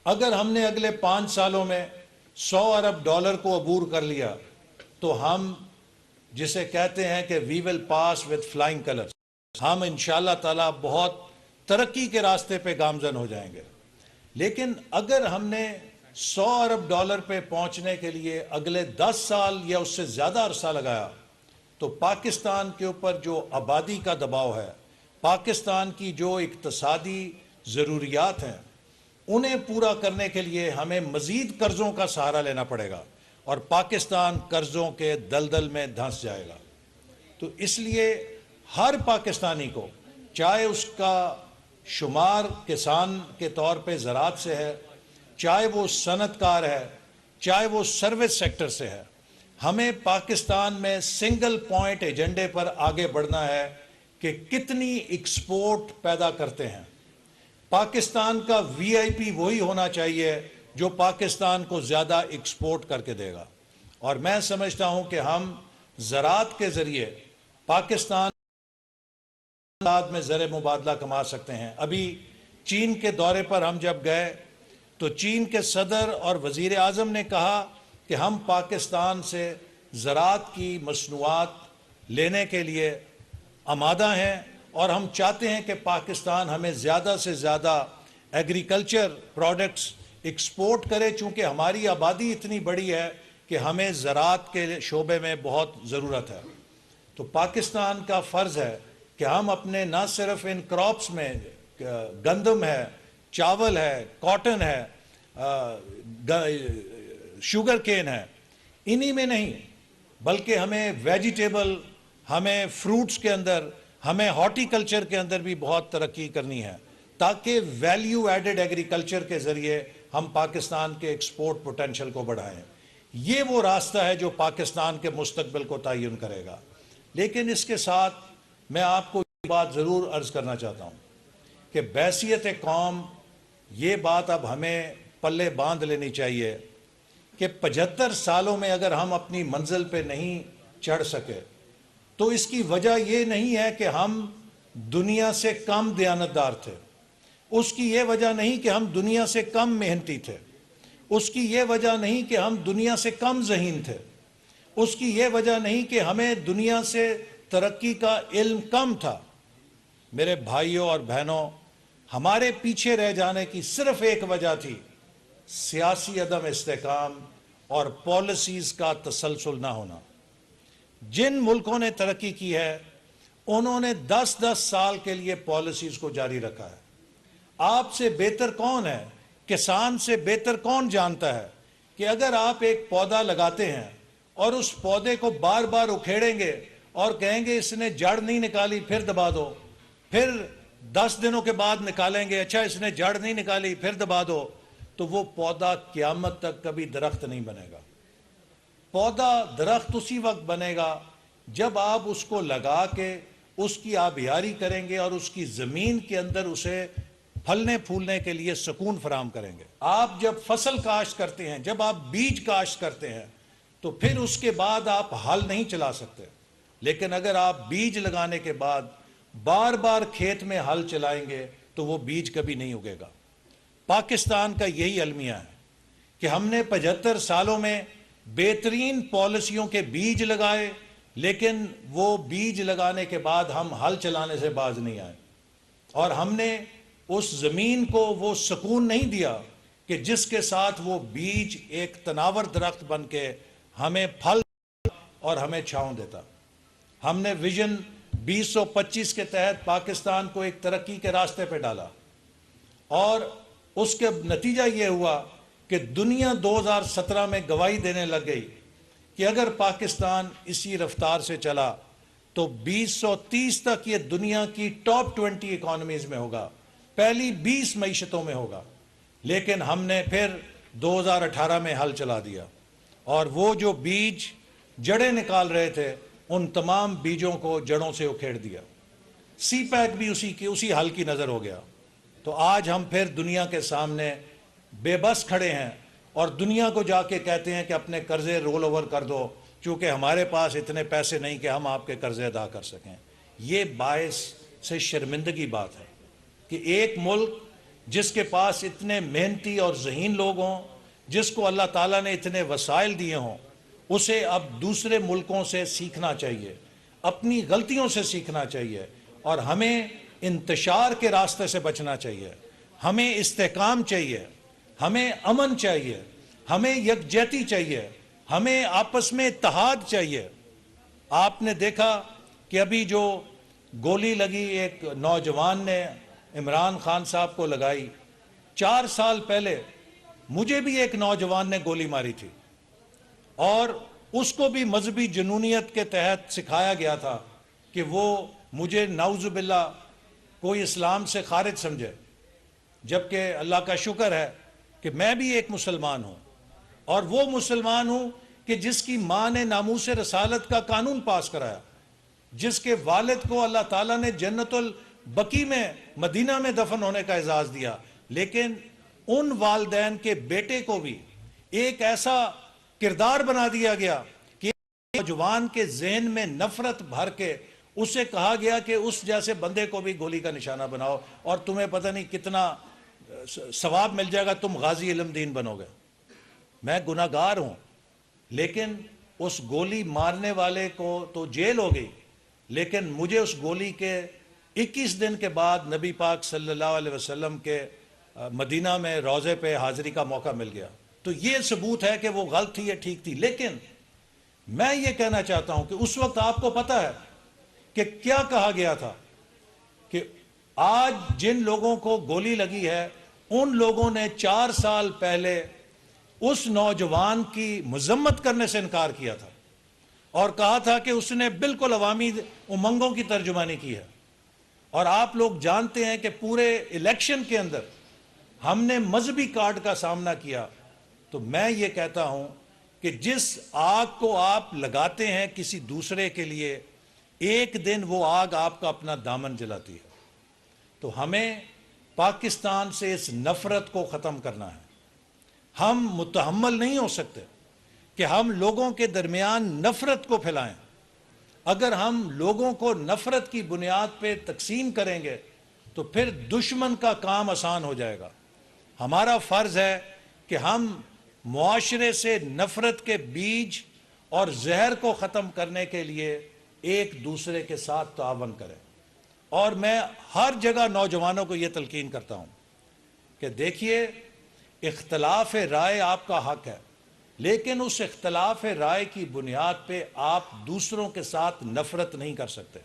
اگر ہم نے اگلے 5 سالوں میں $100 ارب کو عبور کر لیا تو ہم جسے کہتے ہیں کہ وی ول پاس وتھ فلائنگ کلرز، ہم انشاءاللہ تعالیٰ بہت ترقی کے راستے پہ گامزن ہو جائیں گے۔ لیکن اگر ہم نے $100 ارب پہ پہنچنے کے لیے اگلے 10 سال یا اس سے زیادہ عرصہ لگایا تو پاکستان کے اوپر جو آبادی کا دباؤ ہے، پاکستان کی جو اقتصادی ضروریات ہیں، انہیں پورا کرنے کے لیے ہمیں مزید قرضوں کا سہارا لینا پڑے گا اور پاکستان قرضوں کے دلدل میں دھنس جائے گا۔ تو اس لیے ہر پاکستانی کو، چاہے اس کا شمار کسان کے طور پہ زراعت سے ہے، چاہے وہ صنعت کار ہے، چاہے وہ سروس سیکٹر سے ہے، ہمیں پاکستان میں سنگل پوائنٹ ایجنڈے پر آگے بڑھنا ہے کہ کتنی ایکسپورٹ پیدا کرتے ہیں۔ پاکستان کا وی آئی پی وہی ہونا چاہیے جو پاکستان کو زیادہ ایکسپورٹ کر کے دے گا، اور میں سمجھتا ہوں کہ ہم زراعت کے ذریعے پاکستان میں زر مبادلہ کما سکتے ہیں۔ ابھی چین کے دورے پر ہم جب گئے تو چین کے صدر اور وزیر اعظم نے کہا کہ ہم پاکستان سے زراعت کی مصنوعات لینے کے لیے آمادہ ہیں، اور ہم چاہتے ہیں کہ پاکستان ہمیں زیادہ سے زیادہ ایگریکلچر پروڈکٹس ایکسپورٹ کرے، چونکہ ہماری آبادی اتنی بڑی ہے کہ ہمیں زراعت کے شعبے میں بہت ضرورت ہے۔ تو پاکستان کا فرض ہے کہ ہم اپنے نہ صرف ان کراپس میں گندم ہے، چاول ہے، کاٹن ہے، شوگر کین ہے، انہی میں نہیں، بلکہ ہمیں ویجیٹیبل، ہمیں فروٹس کے اندر، ہمیں ہارٹی کلچر کے اندر بھی بہت ترقی کرنی ہے، تاکہ ویلیو ایڈڈ ایگریکلچر کے ذریعے ہم پاکستان کے ایکسپورٹ پوٹینشل کو بڑھائیں۔ یہ وہ راستہ ہے جو پاکستان کے مستقبل کو تعین کرے گا۔ لیکن اس کے ساتھ میں آپ کو یہ بات ضرور عرض کرنا چاہتا ہوں کہ بحیثیت قوم یہ بات اب ہمیں پلے باندھ لینی چاہیے کہ 75 سالوں میں اگر ہم اپنی منزل پہ نہیں چڑھ سکے تو اس کی وجہ یہ نہیں ہے کہ ہم دنیا سے کم دیانتدار تھے، اس کی یہ وجہ نہیں کہ ہم دنیا سے کم محنتی تھے، اس کی یہ وجہ نہیں کہ ہم دنیا سے کم ذہین تھے، اس کی یہ وجہ نہیں کہ ہمیں دنیا سے ترقی کا علم کم تھا۔ میرے بھائیوں اور بہنوں، ہمارے پیچھے رہ جانے کی صرف ایک وجہ تھی، سیاسی عدم استحکام اور پالیسیز کا تسلسل نہ ہونا۔ جن ملکوں نے ترقی کی ہے انہوں نے 10 سال کے لیے پالیسیز کو جاری رکھا ہے۔ آپ سے بہتر کون ہے، کسان سے بہتر کون جانتا ہے کہ اگر آپ ایک پودا لگاتے ہیں اور اس پودے کو بار بار اکھیڑیں گے اور کہیں گے اس نے جڑ نہیں نکالی پھر دبا دو، پھر 10 دنوں کے بعد نکالیں گے، اچھا اس نے جڑ نہیں نکالی پھر دبا دو، تو وہ پودا قیامت تک کبھی درخت نہیں بنے گا۔ پودا درخت اسی وقت بنے گا جب آپ اس کو لگا کے اس کی آبیاری کریں گے اور اس کی زمین کے اندر اسے پھلنے پھولنے کے لیے سکون فراہم کریں گے۔ آپ جب فصل کاشت کرتے ہیں، جب آپ بیج کاشت کرتے ہیں تو پھر اس کے بعد آپ ہل نہیں چلا سکتے، لیکن اگر آپ بیج لگانے کے بعد بار بار کھیت میں ہل چلائیں گے تو وہ بیج کبھی نہیں اگے گا۔ پاکستان کا یہی المیہ ہے کہ ہم نے 75 سالوں میں بہترین پالیسیوں کے بیج لگائے، لیکن وہ بیج لگانے کے بعد ہم ہل چلانے سے باز نہیں آئے، اور ہم نے اس زمین کو وہ سکون نہیں دیا کہ جس کے ساتھ وہ بیج ایک تناور درخت بن کے ہمیں پھل اور ہمیں چھاؤں دیتا۔ ہم نے ویژن 2025 کے تحت پاکستان کو ایک ترقی کے راستے پہ ڈالا، اور اس کے نتیجہ یہ ہوا کہ دنیا 2017 میں گواہی دینے لگ گئی کہ اگر پاکستان اسی رفتار سے چلا تو 2030 تک یہ دنیا کی ٹاپ 20 اکانومیز میں ہوگا، پہلی 20 معیشتوں میں ہوگا۔ لیکن ہم نے پھر 2018 میں ہل چلا دیا، اور وہ جو بیج جڑیں نکال رہے تھے ان تمام بیجوں کو جڑوں سے اکھیڑ دیا۔ سی پیک بھی اسی حل کی نظر ہو گیا۔ تو آج ہم پھر دنیا کے سامنے بے بس کھڑے ہیں اور دنیا کو جا کے کہتے ہیں کہ اپنے قرضے رول اوور کر دو، چونکہ ہمارے پاس اتنے پیسے نہیں کہ ہم آپ کے قرضے ادا کر سکیں۔ یہ باعث سے شرمندگی بات ہے کہ ایک ملک جس کے پاس اتنے محنتی اور ذہین لوگ ہوں، جس کو اللہ تعالیٰ نے اتنے وسائل دیے ہوں، اسے اب دوسرے ملکوں سے سیکھنا چاہیے، اپنی غلطیوں سے سیکھنا چاہیے، اور ہمیں انتشار کے راستے سے بچنا چاہیے، ہمیں استحکام چاہیے، ہمیں امن چاہیے، ہمیں یکجہتی چاہیے، ہمیں آپس میں اتحاد چاہیے۔ آپ نے دیکھا کہ ابھی جو گولی لگی ایک نوجوان نے عمران خان صاحب کو لگائی، 4 سال پہلے مجھے بھی ایک نوجوان نے گولی ماری تھی، اور اس کو بھی مذہبی جنونیت کے تحت سکھایا گیا تھا کہ وہ مجھے نعوذ باللہ کوئی اسلام سے خارج سمجھے، جبکہ اللہ کا شکر ہے کہ میں بھی ایک مسلمان ہوں، اور وہ مسلمان ہوں کہ جس کی ماں نے ناموس رسالت کا قانون پاس کرایا، جس کے والد کو اللہ تعالیٰ نے جنت البقیع میں مدینہ میں دفن ہونے کا اعزاز دیا، لیکن ان والدین کے بیٹے کو بھی ایک ایسا کردار بنا دیا گیا کہ نوجوان کے ذہن میں نفرت بھر کے اسے کہا گیا کہ اس جیسے بندے کو بھی گولی کا نشانہ بناؤ اور تمہیں پتہ نہیں کتنا ثواب مل جائے گا، تم غازی علم دین بنو گے۔ میں گناہگار ہوں، لیکن اس گولی مارنے والے کو تو جیل ہو گئی، لیکن مجھے اس گولی کے 21 دن کے بعد نبی پاک صلی اللہ علیہ وسلم کے مدینہ میں روضے پہ حاضری کا موقع مل گیا۔ تو یہ ثبوت ہے کہ وہ غلط تھی یا ٹھیک تھی۔ لیکن میں یہ کہنا چاہتا ہوں کہ اس وقت آپ کو پتہ ہے کہ کیا کہا گیا تھا کہ آج جن لوگوں کو گولی لگی ہے ان لوگوں نے 4 سال پہلے اس نوجوان کی مذمت کرنے سے انکار کیا تھا، اور کہا تھا کہ اس نے بالکل عوامی امنگوں کی ترجمانی کی ہے۔ اور آپ لوگ جانتے ہیں کہ پورے الیکشن کے اندر ہم نے مذہبی کارڈ کا سامنا کیا۔ تو میں یہ کہتا ہوں کہ جس آگ کو آپ لگاتے ہیں کسی دوسرے کے لیے، ایک دن وہ آگ آپ کا اپنا دامن جلاتی ہے۔ تو ہمیں پاکستان سے اس نفرت کو ختم کرنا ہے۔ ہم متحمل نہیں ہو سکتے کہ ہم لوگوں کے درمیان نفرت کو پھیلائیں۔ اگر ہم لوگوں کو نفرت کی بنیاد پہ تقسیم کریں گے تو پھر دشمن کا کام آسان ہو جائے گا۔ ہمارا فرض ہے کہ ہم معاشرے سے نفرت کے بیج اور زہر کو ختم کرنے کے لیے ایک دوسرے کے ساتھ تعاون کریں۔ اور میں ہر جگہ نوجوانوں کو یہ تلقین کرتا ہوں کہ دیکھیے، اختلاف رائے آپ کا حق ہے، لیکن اس اختلاف رائے کی بنیاد پہ آپ دوسروں کے ساتھ نفرت نہیں کر سکتے،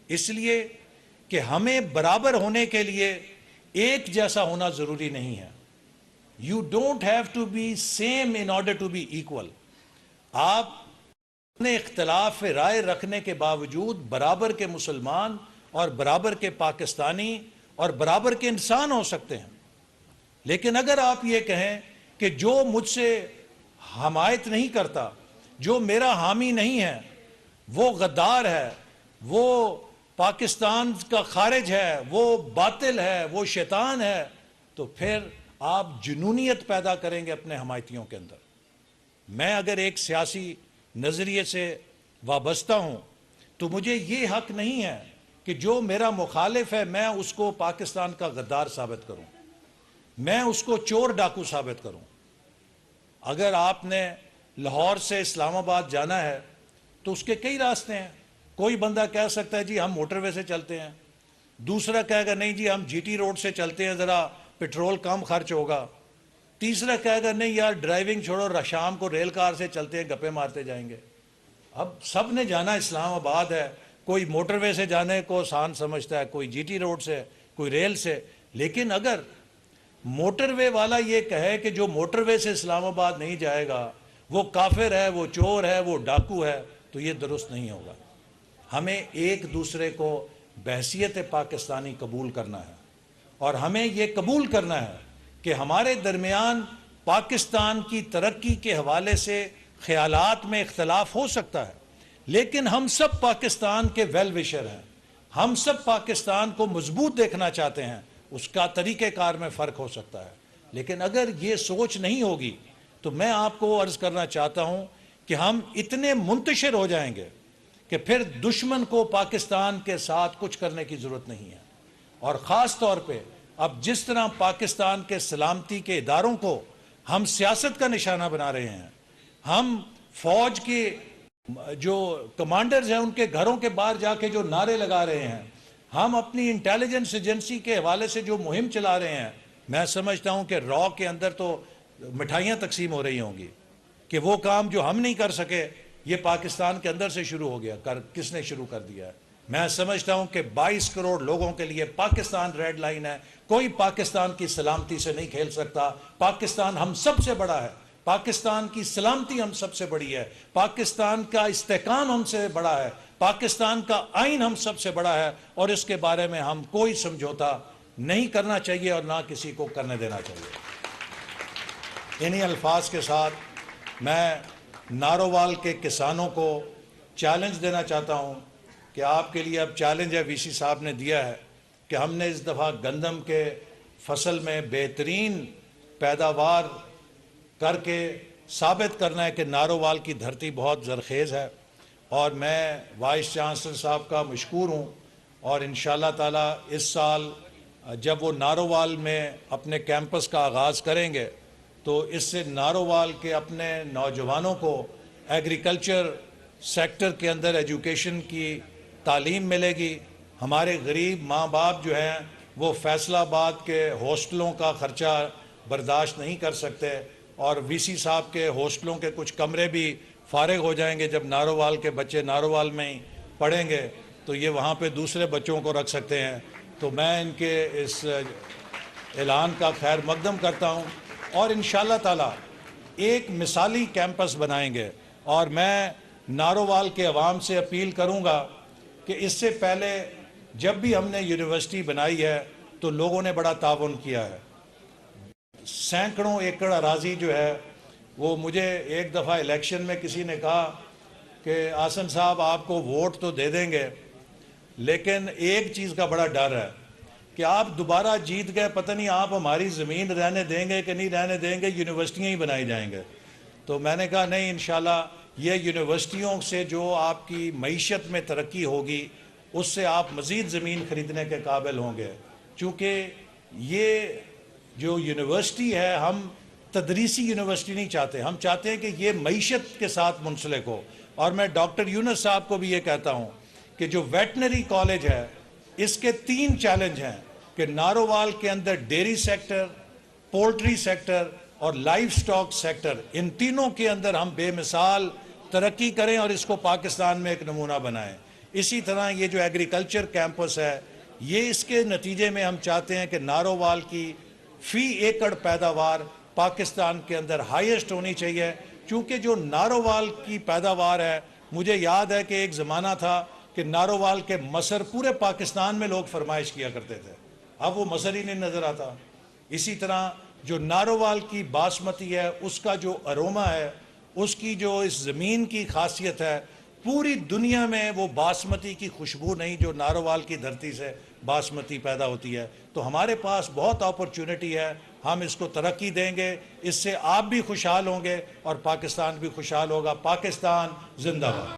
اس لیے کہ ہمیں برابر ہونے کے لیے ایک جیسا ہونا ضروری نہیں ہے۔ You don't have to be same in order to be equal۔ آپ اپنے اختلاف رائے رکھنے کے باوجود برابر کے مسلمان اور برابر کے پاکستانی اور برابر کے انسان ہو سکتے ہیں۔ لیکن اگر آپ یہ کہیں کہ جو مجھ سے حمایت نہیں کرتا، جو میرا حامی نہیں ہے، وہ غدار ہے، وہ پاکستان کا خارج ہے، وہ باطل ہے، وہ شیطان ہے، تو پھر آپ جنونیت پیدا کریں گے اپنے حمایتیوں کے اندر۔ میں اگر ایک سیاسی نظریے سے وابستہ ہوں تو مجھے یہ حق نہیں ہے کہ جو میرا مخالف ہے میں اس کو پاکستان کا غدار ثابت کروں، میں اس کو چور ڈاکو ثابت کروں۔ اگر آپ نے لاہور سے اسلام آباد جانا ہے تو اس کے کئی راستے ہیں۔ کوئی بندہ کہہ سکتا ہے جی ہم موٹر وے سے چلتے ہیں، دوسرا کہے گا نہیں جی ہم جی ٹی روڈ سے چلتے ہیں، ذرا پیٹرول کم خرچ ہوگا، تیسرا کہے گا نہیں یار ڈرائیونگ چھوڑو، شام کو ریل کار سے چلتے ہیں، گپے مارتے جائیں گے۔ اب سب نے جانا اسلام آباد ہے، کوئی موٹر وے سے جانے کو آسان سمجھتا ہے، کوئی جی ٹی روڈ سے، کوئی ریل سے۔ لیکن اگر موٹر وے والا یہ کہے کہ جو موٹر وے سے اسلام آباد نہیں جائے گا وہ کافر ہے، وہ چور ہے، وہ ڈاکو ہے، تو یہ درست نہیں ہوگا۔ ہمیں ایک دوسرے کو بحیثیت پاکستانی قبول کرنا ہے، اور ہمیں یہ قبول کرنا ہے کہ ہمارے درمیان پاکستان کی ترقی کے حوالے سے خیالات میں اختلاف ہو سکتا ہے، لیکن ہم سب پاکستان کے ویل وشر ہیں، ہم سب پاکستان کو مضبوط دیکھنا چاہتے ہیں۔ اس کا طریقہ کار میں فرق ہو سکتا ہے، لیکن اگر یہ سوچ نہیں ہوگی تو میں آپ کو عرض کرنا چاہتا ہوں کہ ہم اتنے منتشر ہو جائیں گے کہ پھر دشمن کو پاکستان کے ساتھ کچھ کرنے کی ضرورت نہیں ہے۔ اور خاص طور پہ اب جس طرح پاکستان کے سلامتی کے اداروں کو ہم سیاست کا نشانہ بنا رہے ہیں، ہم فوج کے جو کمانڈرز ہیں ان کے گھروں کے باہر جا کے جو نعرے لگا رہے ہیں، ہم اپنی انٹیلیجنس ایجنسی کے حوالے سے جو مہم چلا رہے ہیں، میں سمجھتا ہوں کہ را کے اندر تو مٹھائیاں تقسیم ہو رہی ہوں گی کہ وہ کام جو ہم نہیں کر سکے یہ پاکستان کے اندر سے شروع ہو گیا، کس نے شروع کر دیا ہے؟ میں سمجھتا ہوں کہ 22 کروڑ لوگوں کے لیے پاکستان ریڈ لائن ہے، کوئی پاکستان کی سلامتی سے نہیں کھیل سکتا۔ پاکستان ہم سب سے بڑا ہے، پاکستان کی سلامتی ہم سب سے بڑی ہے، پاکستان کا استحکام ہم سے بڑا ہے، پاکستان کا آئین ہم سب سے بڑا ہے، اور اس کے بارے میں ہم کوئی سمجھوتا نہیں کرنا چاہیے اور نہ کسی کو کرنے دینا چاہیے۔ انہی الفاظ کے ساتھ میں نارووال کے کسانوں کو چیلنج دینا چاہتا ہوں کہ آپ کے لیے اب چیلنج ہے، وی سی صاحب نے دیا ہے کہ ہم نے اس دفعہ گندم کے فصل میں بہترین پیداوار کر کے ثابت کرنا ہے کہ نارووال کی دھرتی بہت زرخیز ہے، اور میں وائس چانسلر صاحب کا مشکور ہوں، اور انشاءاللہ تعالی اس سال جب وہ نارووال میں اپنے کیمپس کا آغاز کریں گے تو اس سے نارووال کے اپنے نوجوانوں کو ایگریکلچر سیکٹر کے اندر ایجوکیشن کی تعلیم ملے گی۔ ہمارے غریب ماں باپ جو ہیں وہ فیصل آباد کے ہاسٹلوں کا خرچہ برداشت نہیں کر سکتے، اور وی سی صاحب کے ہاسٹلوں کے کچھ کمرے بھی فارغ ہو جائیں گے۔ جب نارووال کے بچے نارووال میں ہی پڑھیں گے تو یہ وہاں پہ دوسرے بچوں کو رکھ سکتے ہیں۔ تو میں ان کے اس اعلان کا خیر مقدم کرتا ہوں، اور انشاءاللہ تعالی ایک مثالی کیمپس بنائیں گے، اور میں نارووال کے عوام سے اپیل کروں گا کہ اس سے پہلے جب بھی ہم نے یونیورسٹی بنائی ہے تو لوگوں نے بڑا تعاون کیا ہے۔ سینکڑوں ایکڑ اراضی جو ہے وہ مجھے ایک دفعہ الیکشن میں کسی نے کہا کہ آسن صاحب آپ کو ووٹ تو دے دیں گے، لیکن ایک چیز کا بڑا ڈر ہے کہ آپ دوبارہ جیت گئے، پتہ نہیں آپ ہماری زمین رہنے دیں گے کہ نہیں رہنے دیں گے، یونیورسٹیاں ہی بنائی جائیں گے۔ تو میں نے کہا نہیں، انشاءاللہ یہ یونیورسٹیوں سے جو آپ کی معیشت میں ترقی ہوگی اس سے آپ مزید زمین خریدنے کے قابل ہوں گے، چونکہ یہ جو یونیورسٹی ہے ہم تدریسی یونیورسٹی نہیں چاہتے، ہم چاہتے ہیں کہ یہ معیشت کے ساتھ منسلک ہو۔ اور میں ڈاکٹر یونس صاحب کو بھی یہ کہتا ہوں کہ جو ویٹنری کالج ہے اس کے 3 چیلنج ہیں کہ نارووال کے اندر ڈیری سیکٹر، پولٹری سیکٹر اور لائف سٹاک سیکٹر، ان تینوں کے اندر ہم بے مثال ترقی کریں اور اس کو پاکستان میں ایک نمونہ بنائیں۔ اسی طرح یہ جو ایگریکلچر کیمپس ہے، یہ اس کے نتیجے میں ہم چاہتے ہیں کہ نارووال کی فی ایکڑ پیداوار پاکستان کے اندر ہائیسٹ ہونی چاہیے، چونکہ جو نارووال کی پیداوار ہے، مجھے یاد ہے کہ ایک زمانہ تھا کہ نارووال کے مسر پورے پاکستان میں لوگ فرمائش کیا کرتے تھے، اب وہ مسر ہی نہیں نظر آتا۔ اسی طرح جو نارووال کی باسمتی ہے اس کا جو اروما ہے، اس کی جو اس زمین کی خاصیت ہے، پوری دنیا میں وہ باسمتی کی خوشبو نہیں جو نارووال کی دھرتی سے باسمتی پیدا ہوتی ہے۔ تو ہمارے پاس بہت اپرچونٹی ہے، ہم اس کو ترقی دیں گے، اس سے آپ بھی خوشحال ہوں گے اور پاکستان بھی خوشحال ہوگا۔ پاکستان زندہ باد۔